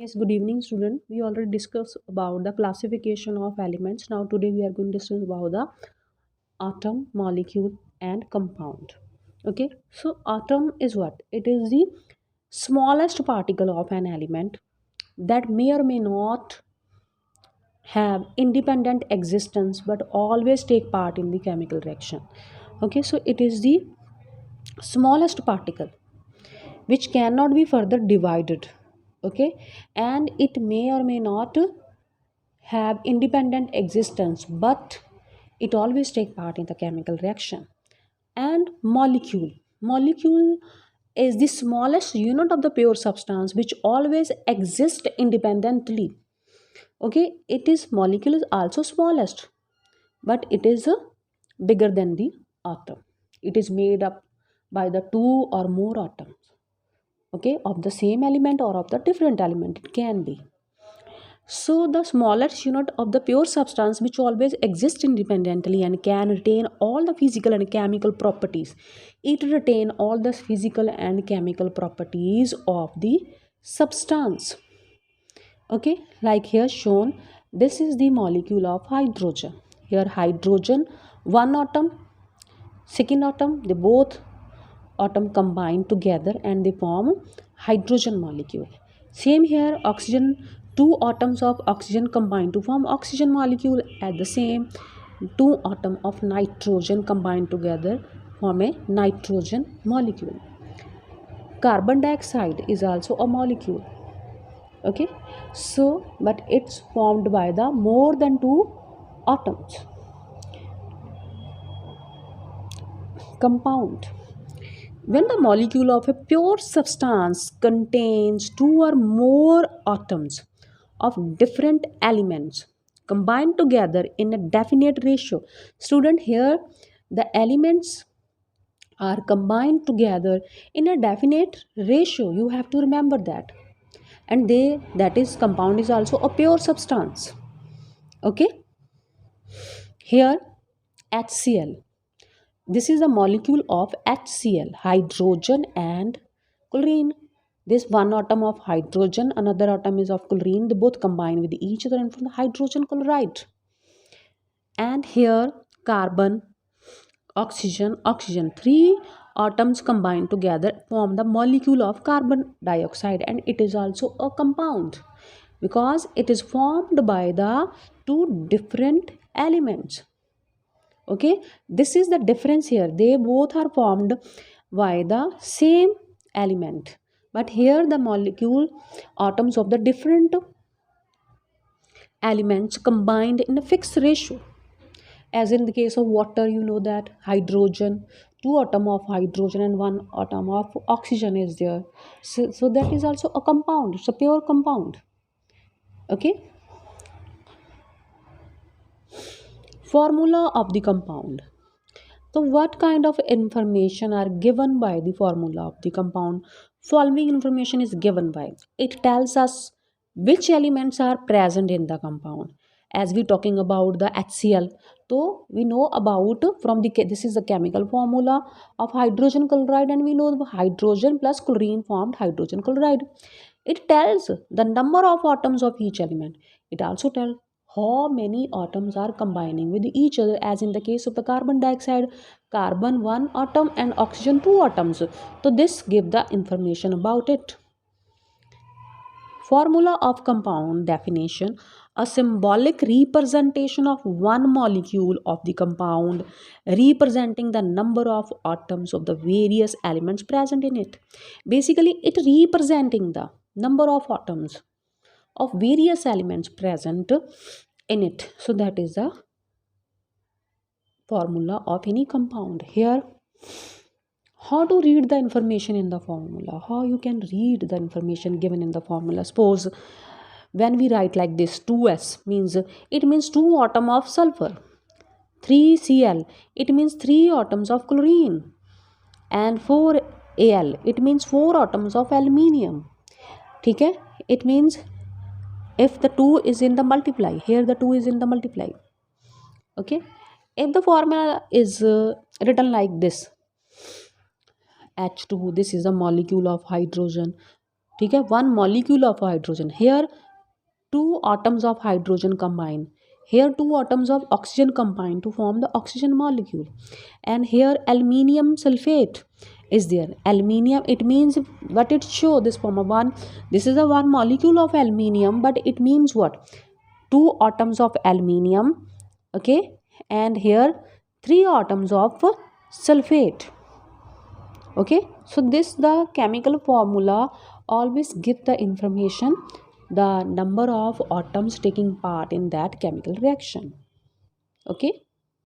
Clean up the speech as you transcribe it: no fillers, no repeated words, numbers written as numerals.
Yes, good evening, student. We already discussed about the classification of elements. Now, today we are going to discuss about the atom, molecule, and compound. Okay, so atom is what? It is the smallest particle of an element that may or may not have independent existence but always take part in the chemical reaction. Okay, so it is the smallest particle which cannot be further divided. Okay, and it may or may not have independent existence but it always take part in the chemical reaction. And molecule is the smallest unit of the pure substance which always exists independently. Okay, it is molecule is also smallest, but it is bigger than the atom. It is made up by the two or more atoms, okay, of the same element or of the different element it can be. So, the smallest unit of the pure substance which always exists independently and can retain all the physical and chemical properties. It retain all the physical and chemical properties of the substance. Okay, like here shown, this is the molecule of hydrogen. Here hydrogen, one atom, second atom, they both atom combine together and they form hydrogen molecule. Same here, oxygen, two atoms of oxygen combine to form oxygen molecule. At the same, two atom of nitrogen combine together form a nitrogen molecule. Carbon dioxide is also a molecule. Okay, so but it's formed by the more than two atoms. Compound, when the molecule of a pure substance contains two or more atoms of different elements combined together in a definite ratio. Student, here the elements are combined together in a definite ratio. You have to remember that. And they, that is compound is also a pure substance. Okay. Here HCl. This is the molecule of HCl, hydrogen and chlorine. This one atom of hydrogen, another atom is of chlorine. They both combine with each other and form the hydrogen chloride. And here carbon, oxygen. Three atoms combined together form the molecule of carbon dioxide, and it is also a compound because it is formed by the two different elements. Okay, this is the difference here. They both are formed by the same element, but here the molecule atoms of the different elements combined in a fixed ratio. As in the case of water, you know that hydrogen, two atom of hydrogen and one atom of oxygen is there. So that is also a compound. It's a pure compound. Okay, formula of the compound. So, what kind of information are given by the formula of the compound? Following information is given by. It tells us which elements are present in the compound. As we talking about the HCl, so we know about from the this is the chemical formula of hydrogen chloride, and we know the hydrogen plus chlorine formed hydrogen chloride. It tells the number of atoms of each element. It also tells how many atoms are combining with each other, as in the case of the carbon dioxide, carbon one atom and oxygen two atoms. So this give the information about it. Formula of compound definition: a symbolic representation of one molecule of the compound representing the number of atoms of the various elements present in it. Basically it representing the number of atoms of various elements present in it. So that is the formula of any compound. Here, how to read the information in the formula, how you can read the information given in the formula. Suppose when we write like this, 2s means it means two atom of sulfur, 3cl it means three atoms of chlorine, and 4al it means four atoms of aluminium. Okay, it means if the 2 is in the multiply, here the 2 is in the multiply. Okay, if the formula is written like this, H2, this is a molecule of hydrogen. ठीक है, one molecule of hydrogen, here two atoms of hydrogen combine, here two atoms of oxygen combine to form the oxygen molecule, and here aluminium sulfate is there. Aluminium, it means what it show, this form of one, this is a one molecule of aluminium, but it means what, two atoms of aluminium, okay, and here three atoms of sulfate. Okay, so this the chemical formula always give the information, the number of atoms taking part in that chemical reaction. Okay.